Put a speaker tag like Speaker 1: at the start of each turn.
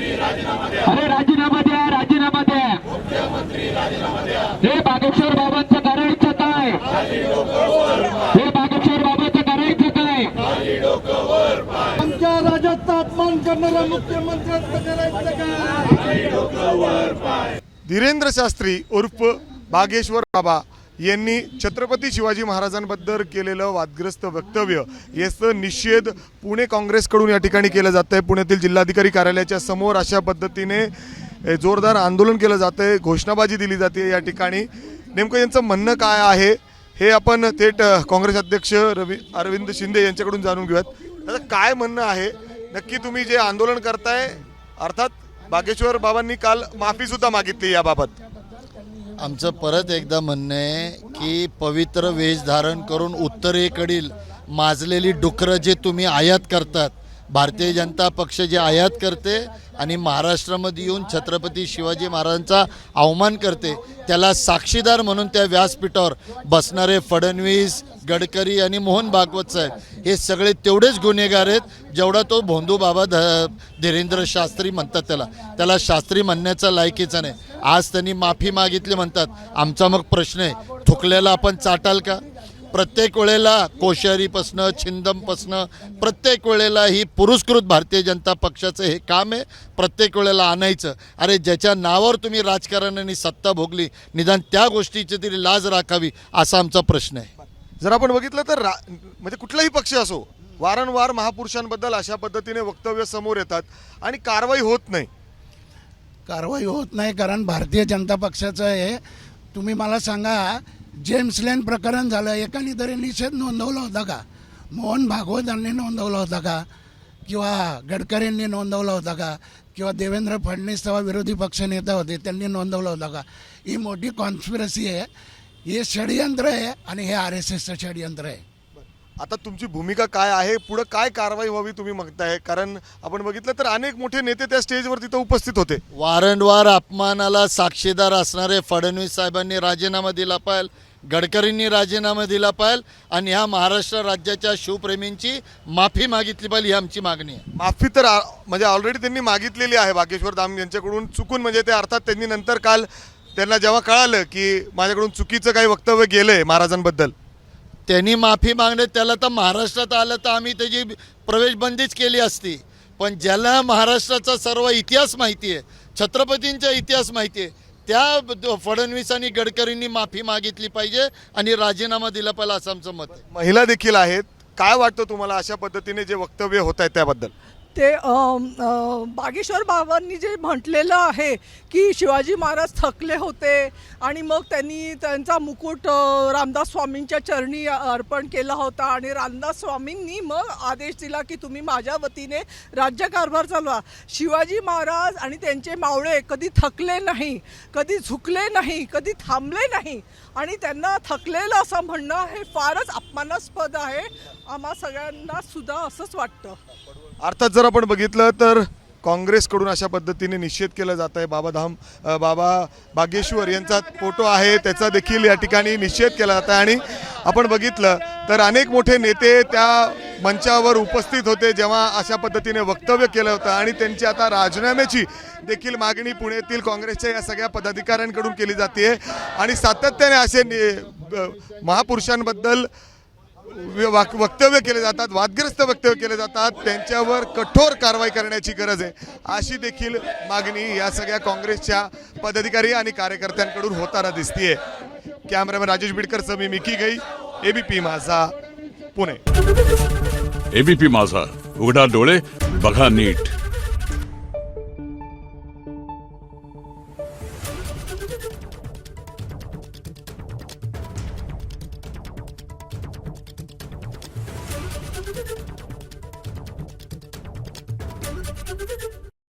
Speaker 1: अरे राजीनामा द्या, राजीनामा द्या. हे बागेश्वर बाबांचं करायचं काय? हे बागेश्वर बाबांचं करायचं काय?
Speaker 2: आमच्या राज्याचा अपमान करणारा मुख्यमंत्र्यांचं करायचं काय?
Speaker 3: धीरेंद्र शास्त्री उर्फ बागेश्वर बाबा यांनी छत्रपती शिवाजी महाराजांबद्दल केलेलं वादग्रस्त वक्तव्य याचा निषेध पुणे काँग्रेसकडून या ठिकाणी केलं जात आहे। पुण्यातील जिल्हाधिकारी कार्यालयाच्या समोर अशा पद्धतीने जोरदार आंदोलन केलं जात आहे, घोषणाबाजी दिली जाते। या ठिकाणी नेमकं यांचं म्हणणं काय आहे हे आपण थेट काँग्रेस अध्यक्ष अरविंद शिंदे यांच्याकडून जाणून घेऊयात। आता काय म्हणणं आहे नक्की तुम्ही जे आंदोलन करताय? अर्थात बागेश्वर बाबांनी काल माफी सुद्धा मागितली याबाबत।
Speaker 4: आमचं परत एकदा म्हणणं आहे की पवित्र वेश धारण करून उत्तरेकडील माजलेली डुकरं जे तुम्ही आयात करतात, भारतीय जनता पक्ष जे आयात करते आणि महाराष्ट्रामध्ये येऊन छत्रपती शिवाजी महाराजांचा अवमान करते, त्याला साक्षीदार म्हणून त्या व्यासपीठावर बसणारे फडणवीस, गडकरी आणि मोहन भागवत साहेब हे सगळे तेवढेच गुन्हेगार आहेत जेवढा तो भोंदू बाबा धीरेंद्र शास्त्री म्हणतात त्याला शास्त्री म्हणण्याचा लायकीचा नाही। आज त्यांनी माफी मागितली म्हणतात। आमचा मग प्रश्न आहे, थुकलेला आपण चाटाल का? प्रत्येक वेळेला कोश्यारीपासनं छिंदमपासनं प्रत्येक वेळेला ही पुरस्कृत भारतीय जनता पक्षाचं हे काम आहे, प्रत्येक वेळेला आणायचं। अरे ज्याच्या नावावर तुम्ही राजकारणाने सत्ता भोगली, निदान त्या गोष्टीची तरी लाज राखावी असा आमचा प्रश्न आहे।
Speaker 3: जर आपण बघितलं तर म्हणजे कुठलाही पक्ष असो, वारंवार महापुरुषांबद्दल अशा पद्धतीने वक्तव्य समोर येतात आणि कारवाई होत नाही।
Speaker 2: कारवाई होत नाही कारण भारतीय जनता पक्षाचं आहे। तुम्ही मला सांगा, जेम्स लेन प्रकरण झालं, एकाने तरी निषेध नोंदवला होता का? मोहन भागवतांनी नोंदवला होता का? किंवा गडकरींनी नोंदवला होता का? किंवा देवेंद्र फडणवीस तेव्हा विरोधी पक्षनेता होते, त्यांनी नोंदवला होता का? ही मोठी कॉन्स्पिरसी आहे, हे षडयंत्र आहे आणि हे RSSचं षडयंत्र आहे।
Speaker 3: आता तुमची भूमिका काय आहे? पुढे काय कारवाई व्हावी तुम्ही मागताय? कारण आपण बघितलं तर अनेक मोठे नेते त्या स्टेजवर तिथं उपस्थित होते।
Speaker 4: वारंवार अपमानाला साक्षीदार असणारे फडणवीस साहेबांनी राजीनामा दिला पाहिजे, गडकरींनी राजीनामा दिला पाहिजे आणि ह्या महाराष्ट्र राज्याच्या शिवप्रेमींची माफी मागितली पाहिजे, ही आमची मागणी आहे।
Speaker 3: माफी तर म्हणजे ऑलरेडी त्यांनी मागितलेली आहे बागेश्वर धाम यांच्याकडून चुकून, म्हणजे ते अर्थात त्यांनी नंतर काल त्यांना जेव्हा कळालं की माझ्याकडून चुकीचं काही वक्तव्य गेलंय महाराजांबद्दल,
Speaker 4: त्यांनी माफी मागणे, त्याला तर महाराष्ट्रात आलं तर आम्ही त्याची प्रवेशबंदीच केली असती। पण ज्याला महाराष्ट्राचा सर्व इतिहास माहिती आहे, छत्रपतींचा इतिहास माहिती आहे, त्या फडणवीस आणि गडकरींनी माफी मागितली पाहिजे आणि राजीनामा दिला पाहिजे असं आमचं मत आहे।
Speaker 3: महिला देखील आहेत, काय वाटतं तुम्हाला अशा पद्धतीने जे वक्तव्य होत आहेत त्याबद्दल?
Speaker 5: ते बागेश्वर बाबांनी जे म्हटलेलं आहे की शिवाजी महाराज थकले होते आणि मग त्यांनी त्यांचा मुकुट रामदास स्वामींच्या चरणी अर्पण केला होता आणि रामदास स्वामींनी मग आदेश दिला की तुम्ही माझ्या वतीने राज्यकारभार चालवा। शिवाजी महाराज आणि त्यांचे मावळे कधी थकले नाही, कधी झुकले नाही, कधी थांबले नाही आणि त्यांना थकलेलं असं म्हणणं हे फारच अपमानास्पद आहे। आम्हा सगळ्यांना सुद्धा असंच वाटतं।
Speaker 3: अर्थात जर आपण बघितलं तर काँग्रेसकडून अशा पद्धतीने निषेध केला जात आहे। बाबा बागेश्वर यांचा फोटो आहे, त्याचा देखील या ठिकाणी निषेध केला जात आहे आणि आपण बघितलं तर अनेक मोठे नेते त्या मंचावर उपस्थित होते जेव्हा अशा पद्धतीने वक्तव्य केलं होतं आणि त्यांची आता राजीनाम्याची देखील मागणी पुण्यातील काँग्रेसच्या या सगळ्या पदाधिकाऱ्यांकडून केली जाते आणि सातत्याने असे महापुरुषांबद्दल वक्तव्य केले जातात, वादग्रस्त वक्तव्य केले जातात, त्यांच्यावर कठोर कारवाई करण्याची गरज आहे अशी देखील मागणी या सगळ्या काँग्रेसच्या पदाधिकारी आणि कार्यकर्त्यांकडून होताना दिसतीये। कॅमेरामॅन राजेश बिडकरसह मी मिकी गई, ABP माझा, पुणे।
Speaker 6: ABP माझा, उघडा डोळे बघा नीट।